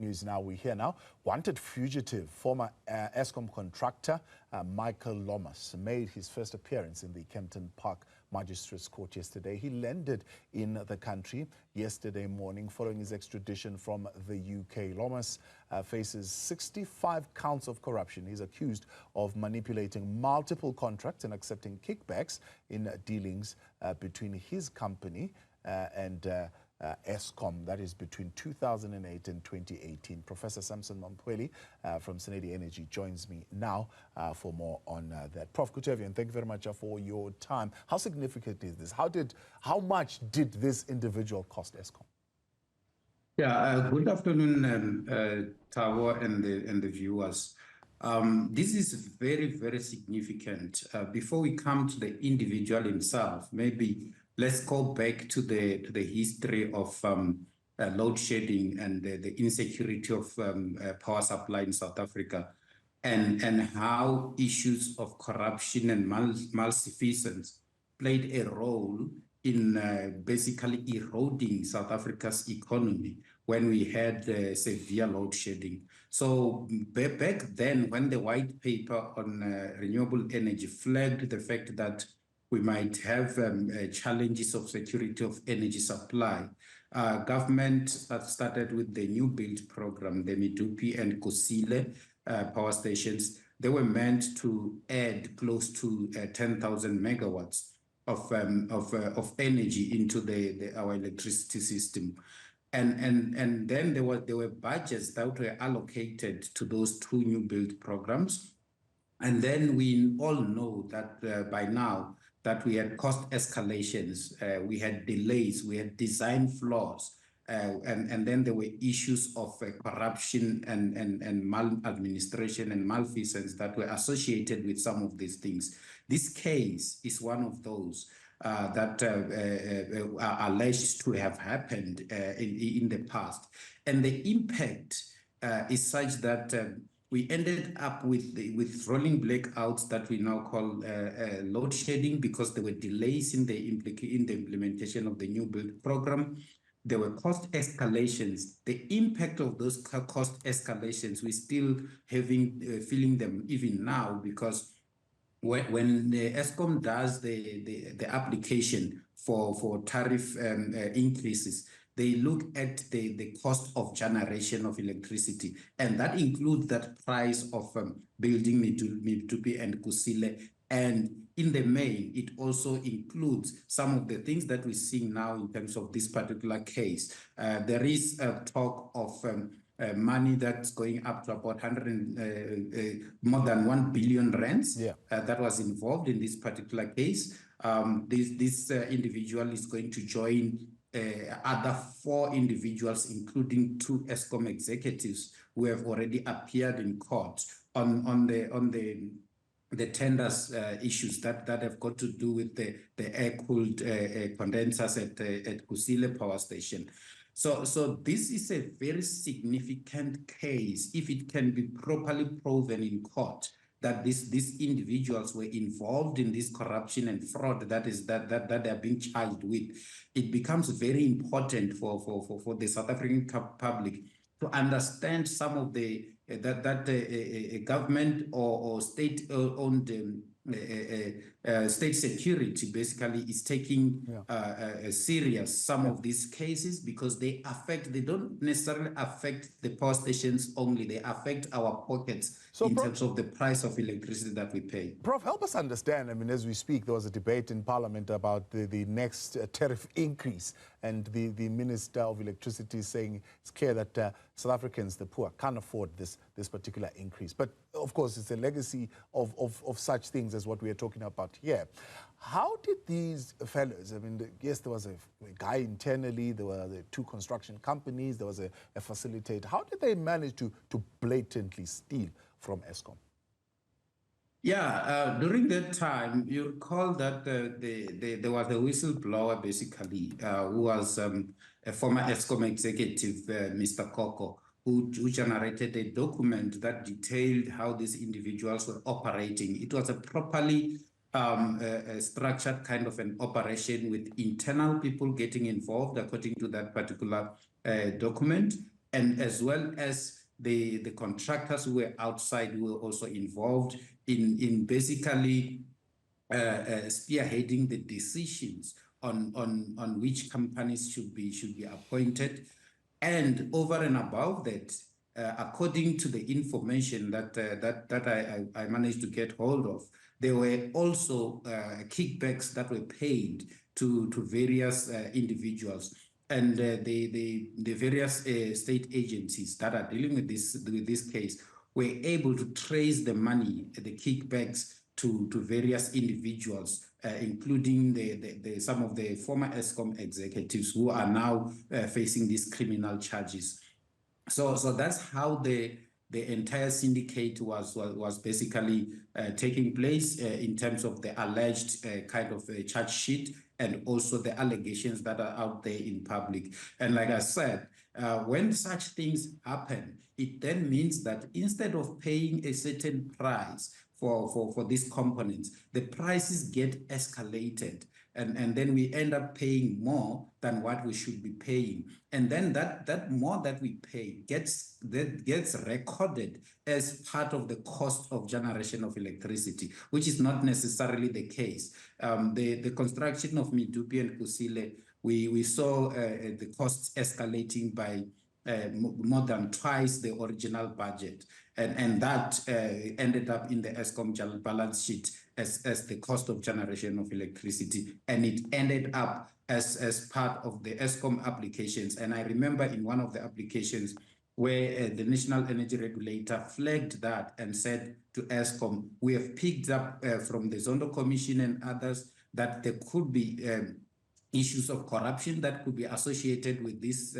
News now. We hear now. Wanted fugitive, former Eskom contractor Michael Lomas made his first appearance in the Kempton Park Magistrate's Court yesterday. He landed in the country yesterday morning following his extradition from the UK. Lomas faces 65 counts of corruption. He's accused of manipulating multiple contracts and accepting kickbacks in dealings between his company and Eskom, that is between 2008 and 2018. Professor Sampson Mamphweli from SANEDI Energy joins me now for more on that. Prof, good to have you, and thank you very much for your time. How significant is this? How much did this individual cost Eskom? Yeah, good afternoon, Thabo and the viewers. This is very, very significant. Before we come to the individual himself, maybe let's go back to the history of load shedding and the insecurity of power supply in South Africa, and how issues of corruption and malfeasance played a role in basically eroding South Africa's economy when we had severe load shedding. So back then, when the white paper on renewable energy flagged the fact that we might have challenges of security of energy supply, government started with the new build program, the Medupi and Kusile power stations. They were meant to add close to 10,000 megawatts of energy into our electricity system. And then there were budgets that were allocated to those two new build programs. And then we all know that by now that we had cost escalations, we had delays, we had design flaws, and then there were issues of corruption and maladministration and malfeasance that were associated with some of these things. This case is one of those that are alleged to have happened in the past. And the impact is such that we ended up with rolling blackouts that we now call load shedding, because there were delays in the implementation of the new build program. There were cost escalations. The impact of those cost escalations, we're still feeling them even now, because when the Eskom does the application for tariff increases, they look at the cost of generation of electricity, and that includes that price of building Medupi and Kusile. And in the main, it also includes some of the things that we're seeing now in terms of this particular case. There is a talk of money that's going up to about more than 1 billion rands that was involved in this particular case. This individual is going to join other 4 individuals, including 2 Eskom executives who have already appeared in court on the tenders issues that have got to do with the air-cooled condensers at Kusile power station. So this is a very significant case if it can be properly proven in court that these individuals were involved in this corruption and fraud that they're being charged with. It becomes very important for the South African public to understand some of that government or state-owned state security basically is taking serious some of these cases, because they don't necessarily affect the power stations only, they affect our pockets in terms of the price of electricity that we pay. Prof, help us understand. I mean, as we speak, there was a debate in Parliament about the next tariff increase, and the Minister of Electricity saying it's clear that South Africans, the poor, can't afford this particular increase. But of course, it's a legacy of such things as what we are talking about here. How did these fellows, I mean, yes, there was a guy internally, there were the 2 construction companies, there was a facilitator. How did they manage to blatantly steal from Eskom? Yeah, during that time, you recall that there was a whistleblower, basically, who was a former Eskom executive, Mr. Koko, who generated a document that detailed how these individuals were operating. It was a properly structured kind of an operation with internal people getting involved according to that particular document. and as well as the contractors who were outside who were also involved in basically spearheading the decisions on which companies should be appointed. And over and above that, according to the information that I managed to get hold of, there were also kickbacks that were paid to various individuals, and the various state agencies that are dealing with this case were able to trace the money, the kickbacks, to various individuals, including some of the former Eskom executives who are now facing these criminal charges. So that's how the entire syndicate was basically taking place in terms of the alleged kind of a charge sheet, and also the allegations that are out there in public. And like I said, when such things happen, it then means that instead of paying a certain price for these components, the prices get escalated, and then we end up paying more than what we should be paying. And then that more that we pay gets recorded as part of the cost of generation of electricity, which is not necessarily the case. The construction of Medupi and Kusile, we saw the costs escalating by more than twice the original budget. And that ended up in the Eskom balance sheet as the cost of generation of electricity. And it ended up as part of the Eskom applications. And I remember in one of the applications where the National Energy Regulator flagged that and said to Eskom, we have picked up from the Zondo Commission and others that there could be issues of corruption that could be associated with these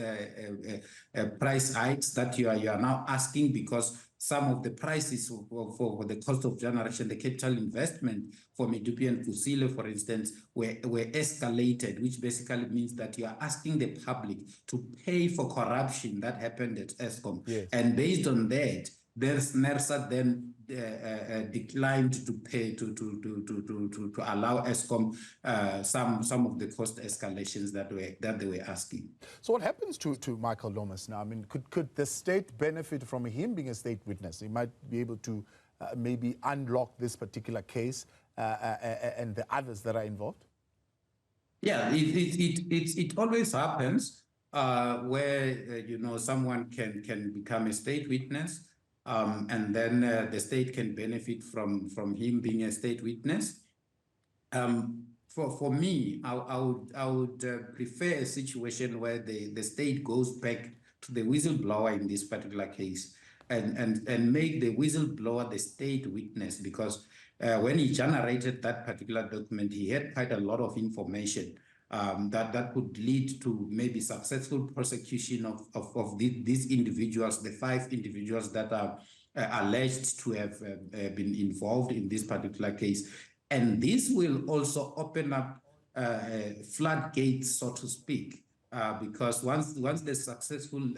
price hikes that you are now asking, because some of the prices for the cost of generation, the capital investment for Medupi and Kusile, for instance, were escalated, which basically means that you are asking the public to pay for corruption that happened at Eskom. Yes. And based on that, there's NERSA then declined to pay to allow Eskom some of the cost escalations that they were asking. So what happens to Michael Lomas now? I mean, could the state benefit from him being a state witness? He might be able to maybe unlock this particular case and the others that are involved. Yeah, it always happens where someone can become a state witness. And then the state can benefit from him being a state witness. For me, I would prefer a situation where the state goes back to the whistleblower in this particular case and make the whistleblower the state witness, because when he generated that particular document, he had quite a lot of information that could lead to maybe successful prosecution of these individuals, the 5 individuals that are alleged to have been involved in this particular case. And this will also open up floodgates, so to speak, because once there's successful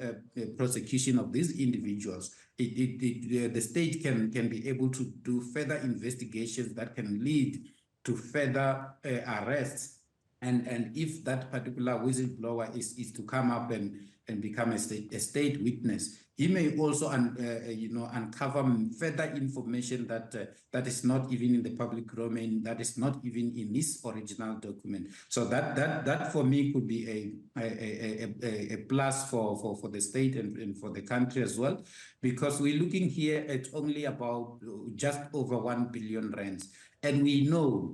prosecution of these individuals, the state can be able to do further investigations that can lead to further arrests. And if that particular whistleblower is to come up and become a state witness, he may also uncover further information that is not even in the public domain, that is not even in this original document. So that for me could be a plus for the state and for the country as well, because we're looking here at only about just over 1 billion rands. And we know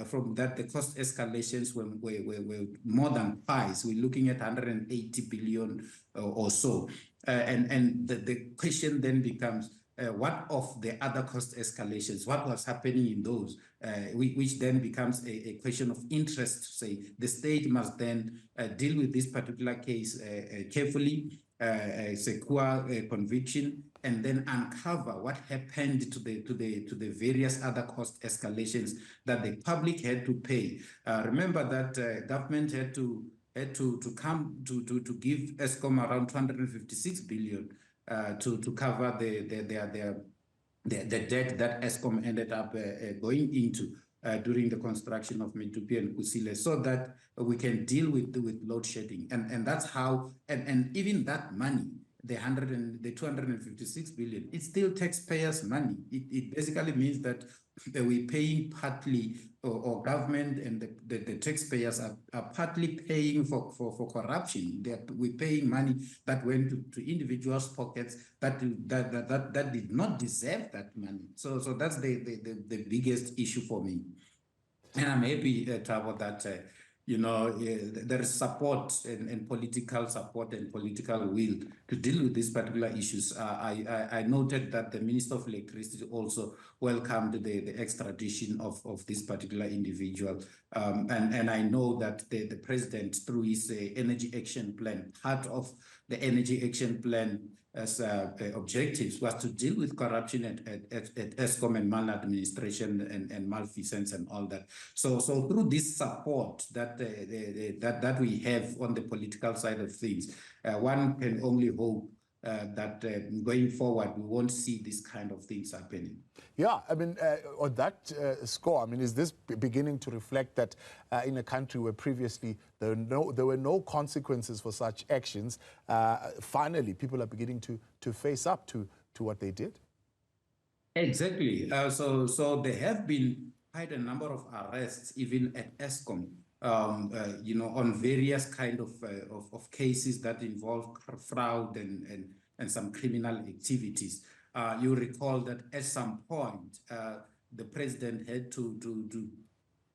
from that the cost escalations were more than twice. We're looking at 180 billion or so. And the question then becomes, what of the other cost escalations? What was happening in those? Which then becomes a question of interest. Say the state must then deal with this particular case carefully, secure conviction, and then uncover what happened to the various other cost escalations that the public had to pay. Remember that government had to give Eskom around 256 billion to cover the debt that Eskom ended up going into during the construction of Medupi and Kusile, so that we can deal with load shedding. And that's how, and even that money, the 256 billion, it's still taxpayers' money. It basically means that we're paying partly, or government and the taxpayers are partly paying for corruption. We're paying money that went to individuals' pockets that did not deserve that money. So that's the biggest issue for me. And I'm happy, Thabo, that there is support and political support and political will to deal with these particular issues. I noted that the Minister of Electricity also welcomed the extradition of this particular individual. And I know that the President, through his Energy Action Plan, part of the Energy Action Plan as objectives was to deal with corruption at Eskom and maladministration and malfeasance and all that. So through this support that we have on the political side of things, one can only hope that going forward we won't see this kind of things happening. Yeah, I mean, on that score, I mean, is this beginning to reflect that in a country where previously there were no consequences for such actions, finally people are beginning to face up to what they did? Exactly. So there have been quite a number of arrests, even at Eskom, on various kind of cases that involve fraud and some criminal activities. You recall that at some point, the president had to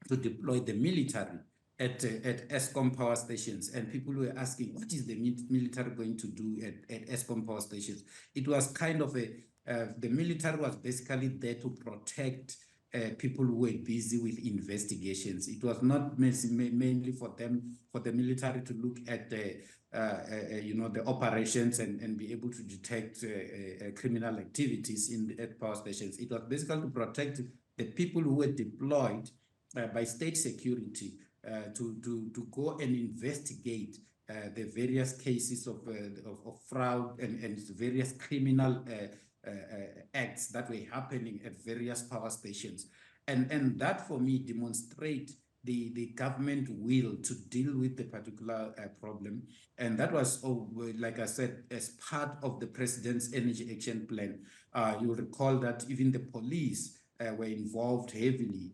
deploy the military at Eskom power stations, and people were asking, what is the military going to do at Eskom power stations? It was kind of the military was basically there to protect people who were busy with investigations. It was not mainly for the military to look at the operations and be able to detect criminal activities at power stations. It was basically to protect the people who were deployed by state security to go and investigate the various cases of fraud and various criminal acts that were happening at various power stations. And that, for me, demonstrate the government will to deal with the particular problem. And that was, like I said, as part of the president's energy action plan. You'll recall that even the police were involved heavily.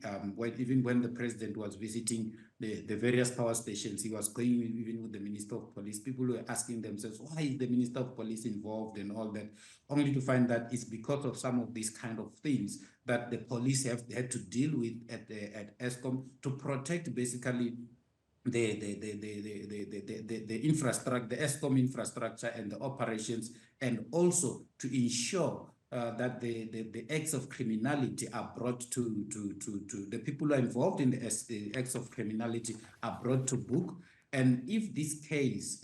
Even when the president was visiting the various power stations, he was going even with the Minister of Police. People were asking themselves, why is the Minister of Police involved and all that, only to find that it's because of some of these kind of things that the police have had to deal with at Eskom to protect basically the infrastructure, the Eskom infrastructure and the operations, and also to ensure that the acts of criminality are brought to the people who are involved in the acts of criminality are brought to book. And if this case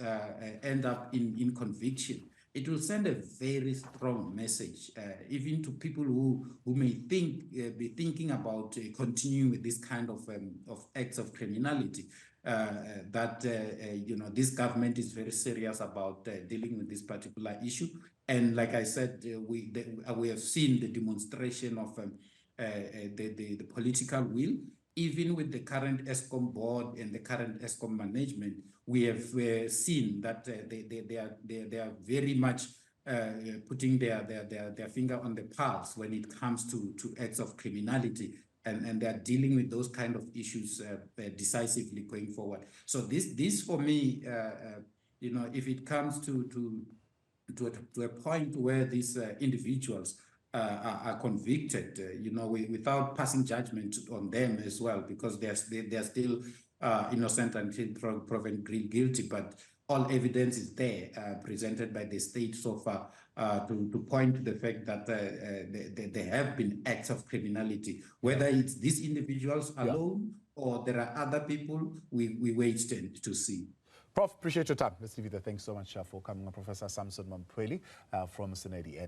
end up in conviction, it will send a very strong message, even to people who may be thinking about continuing with this kind of acts of criminality. That this government is very serious about dealing with this particular issue. And like I said, we have seen the demonstration of the political will. Even with the current Eskom board and the current Eskom management, we have seen that they are very much putting their finger on the pulse when it comes to acts of criminality, and they are dealing with those kind of issues decisively going forward. So this for me, if it comes to a point where these individuals are convicted, without passing judgment on them as well, because they are still innocent until proven guilty, but all evidence is there presented by the state so far to point to the fact that there have been acts of criminality, whether it's these individuals alone or there are other people. We wait to see. Prof, appreciate your time. Let's leave it there. Thanks so much for coming on. Professor Sampson Mamphweli from SANEDI Energy.